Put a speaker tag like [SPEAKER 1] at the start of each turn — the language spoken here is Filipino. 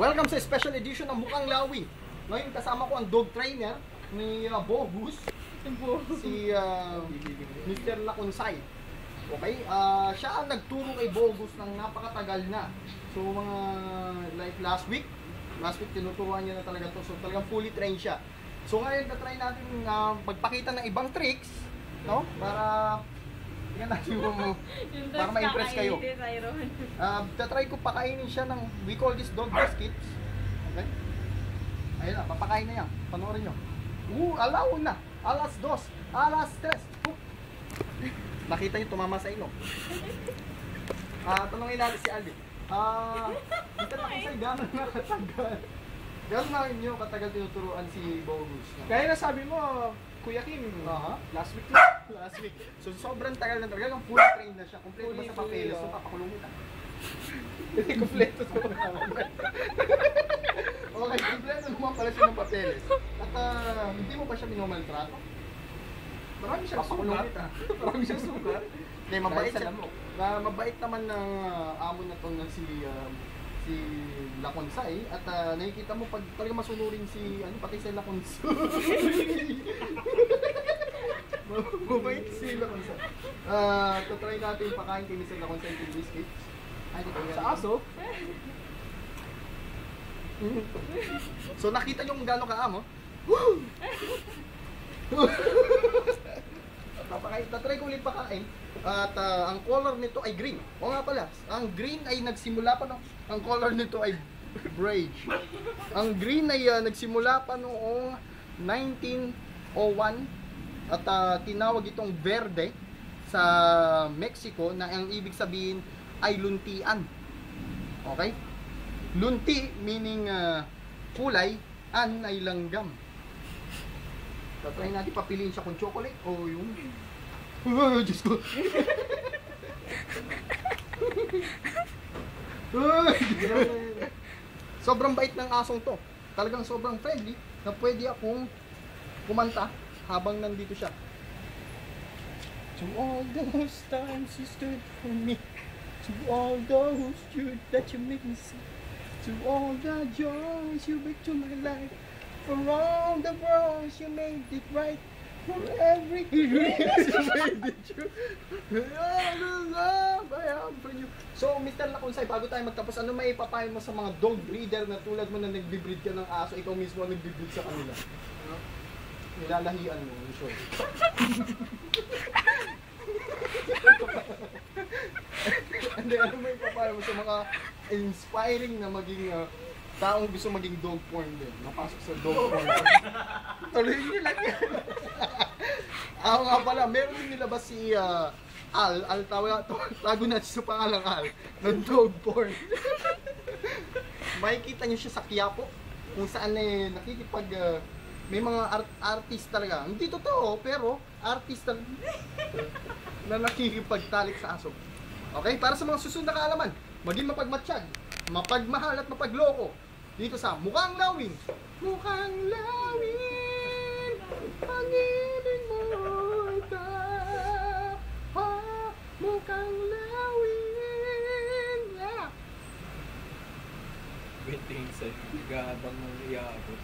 [SPEAKER 1] Welcome sa special edition ng Mukhang Lawing. Ngayon kasama ko ang dog trainer ni Bogus, si Mr. Laconsay. Okay, siya ang nagturo kay Bogus ng napakatagal na. So mga like last week tinuturuan niya na talaga to. So talagang fully trained siya. So ngayon na-try natin magpakita ng ibang tricks, no? Para tingnan natin para ma-impress kayo. Tatry ko pakainin siya ng, we call this dog biscuits. Okay? Ayun na, papakain na yan. Panoorin nyo. Alaw na. Alas 2. Alas 3. Nakita nyo, tumama sa ilong. Tanongin natin si Alvin. Dito na kasi gano'n na katagal. Gano'n na nyo katagal tinuturuan si Bogus.
[SPEAKER 2] Kaya na sabi mo, Kuya Kim,
[SPEAKER 1] last week na. Last week. So sobrang tagal na talaga. Yung fully trained na siya. Kompleto ba sa papeles? So papakulungin na.
[SPEAKER 2] Hindi kompleto sa
[SPEAKER 1] Okay, kompleto naman pala siya ng papeles. At hindi mo pa siya minomaltrato?
[SPEAKER 2] Marami siyang sugar.
[SPEAKER 1] Marami siyang sugar. Hindi, mabait siya. Mabait naman ng amo na to na si Laconsay. At nakikita mo pag talaga masunurin si pati si Laconsay. Mabait si Laconsay. Try natin pakain kay Mr. Laconsay yung biscuits.
[SPEAKER 2] Sa aso?
[SPEAKER 1] So nakita nyo kung gano'n ka-amo? Tatry ko ulit pakain. At ang color nito ay green. O nga pala, ang green ay nagsimula pa ang color nito ay beige. Ang green ay nagsimula pa noong 1901 at tinawag itong verde sa Mexico na ang ibig sabihin ay luntian. Okay? Lunti meaning kulay, an ay langgam. Tatry natin papiliin siya kung chocolate o yung Diyos ko. Sobrang bait ng asong to. Talagang sobrang friendly na pwede akong kumanta habang nandito siya. To all those times you stood for me, to all those you that you make me see, to all the joys you bring to my life, for all the wrongs you made it right, for every grace you made it true, all the love I have for you. So, Mr. Laconsay, bago tayo magtapos, ano may ipapayo mo sa mga dog breeder na tulad mo na nagbibreed ka ng aso, ikaw mismo ang nagbibreed sa kanila? Nilalahian mo, sure. Hindi, ano may ipapayo mo sa mga inspiring na maging taong gusto maging dog porn din? Napasok sa dog porn. Tuloy nyo lang yan. Ako nga pala, meron din nilabas si Al tago natin sa pangalang Al, ng dog porn. Makikita nyo siya sa Quiapo, kung saan nakikipag, may mga artist talaga. Hindi totoo, pero artist na nakikipagtalik sa aso. Okay? Para sa mga susunod na kaalaman, maging mapagmatsyag, mapagmahal at mapagloko dito sa Mukhang Lawing. Mukhang lawing, pag-ibig mo ito, mukhang lawing.
[SPEAKER 2] Waiting sa'yo, nag-aabang ng iyaabot.